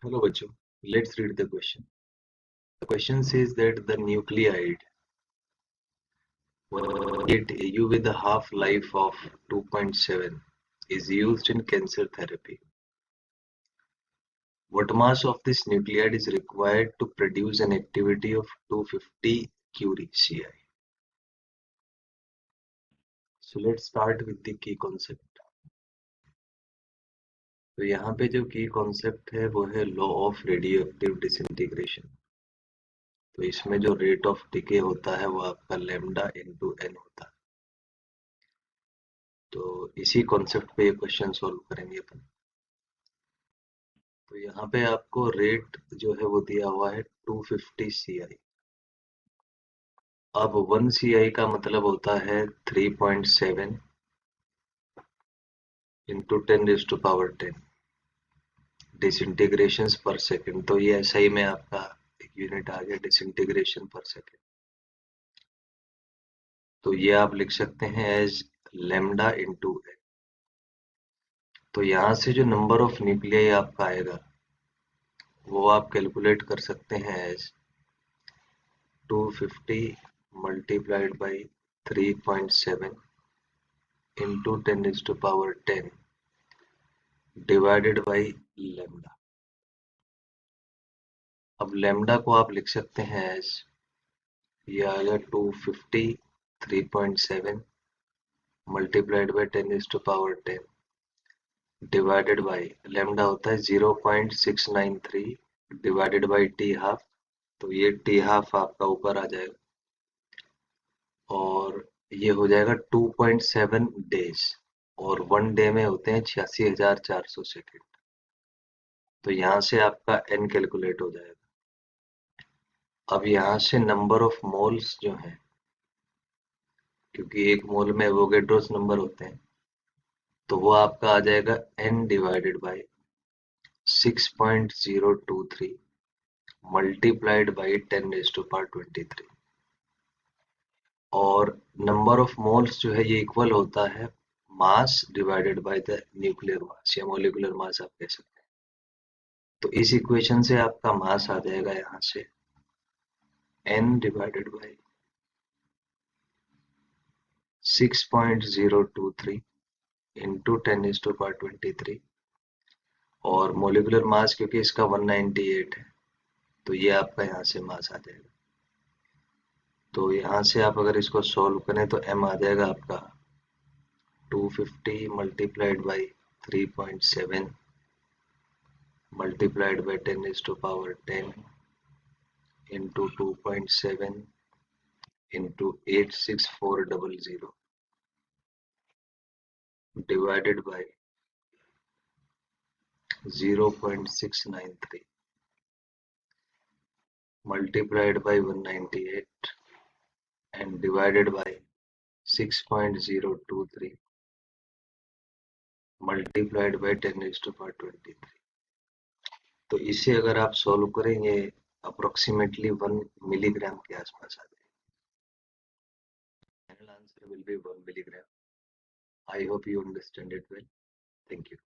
Hello, Bachu. Let's read the question. The question says that the nucleide U with a half-life of 2.7 is used in cancer therapy. What mass of this nucleide is required to produce an activity of 250 curie Ci? So let's start with the key concept. तो यहाँ पे जो की concept है वो है law of radioactive disintegration. तो इसमें जो रेट ऑफ डिके होता है वो आपका लैम्डा इनटू एन होता है। तो इसी कॉन्सेप्ट पे ये क्वेश्चन सॉल्व करेंगे अपन। तो यहाँ पे आपको रेट जो है वो दिया हुआ है 250 CI। अब 1 CI का मतलब होता है 3.7 इंटू 10⁻10 डिसइंटीग्रेशन पर सेकेंड। तो ये ऐसा ही में आपका एक यूनिट आ गया डिसइंटीग्रेशन पर सेकेंड। तो ये आप लिख सकते हैं एज लैम्डा इंटू एन। तो यहाँ से जो नंबर ऑफ न्यूक्लियाई आपका आएगा वो आप कैलकुलेट कर सकते हैं as 250 multiplied by 3.7 into 10⁻10 divided by lambda। अब lambda को आप लिख सकते हैं एज ये आएगा 250 3.7 multiplied by 10⁻10 divided by lambda होता है 0.693 divided by t हाफ। तो ये t हाफ आपका ऊपर आ जाएगा और ये हो जाएगा 2.7 डेज और 1 डे में होते हैं 86,400 सेकेंड। तो यहाँ से आपका n कैलकुलेट हो जाएगा। अब यहाँ से नंबर ऑफ मोल्स जो हैं, क्योंकि एक मोल में एवोगेड्रोस नंबर होते हैं, तो वो आपका आ जाएगा n divided by 6.023 multiplied by 10⁻23। और नंबर ऑफ मोल्स जो है ये इक्वल होता है mass divided by the nuclear mass या मोलिकुलर मास आप कह सकते हैं। तो इस इक्वेशन से आपका मास आ जाएगा यहाँ से n डिवाइडेड बाय 6.023 इंटू 10⁻23 और मोलिकुलर मास क्योंकि इसका 198 है तो ये आपका यहाँ से मास आ जाएगा। तो यहाँ से आप अगर इसको सॉल्व करें तो m आ जाएगा आपका 250 multiplied by 3.7 multiplied by 10⁻10 into 2.7 into 86400 divided by 0.693 multiplied by 198 and divided by 6.023 multiplied by 10⁻23। तो इसे अगर आप सॉल्व करेंगे अप्रोक्सीमेटली 1 मिलीग्राम के आसपास आ जाएगा। Final answer will be 1 milligram। I hope you understand it well. Thank you.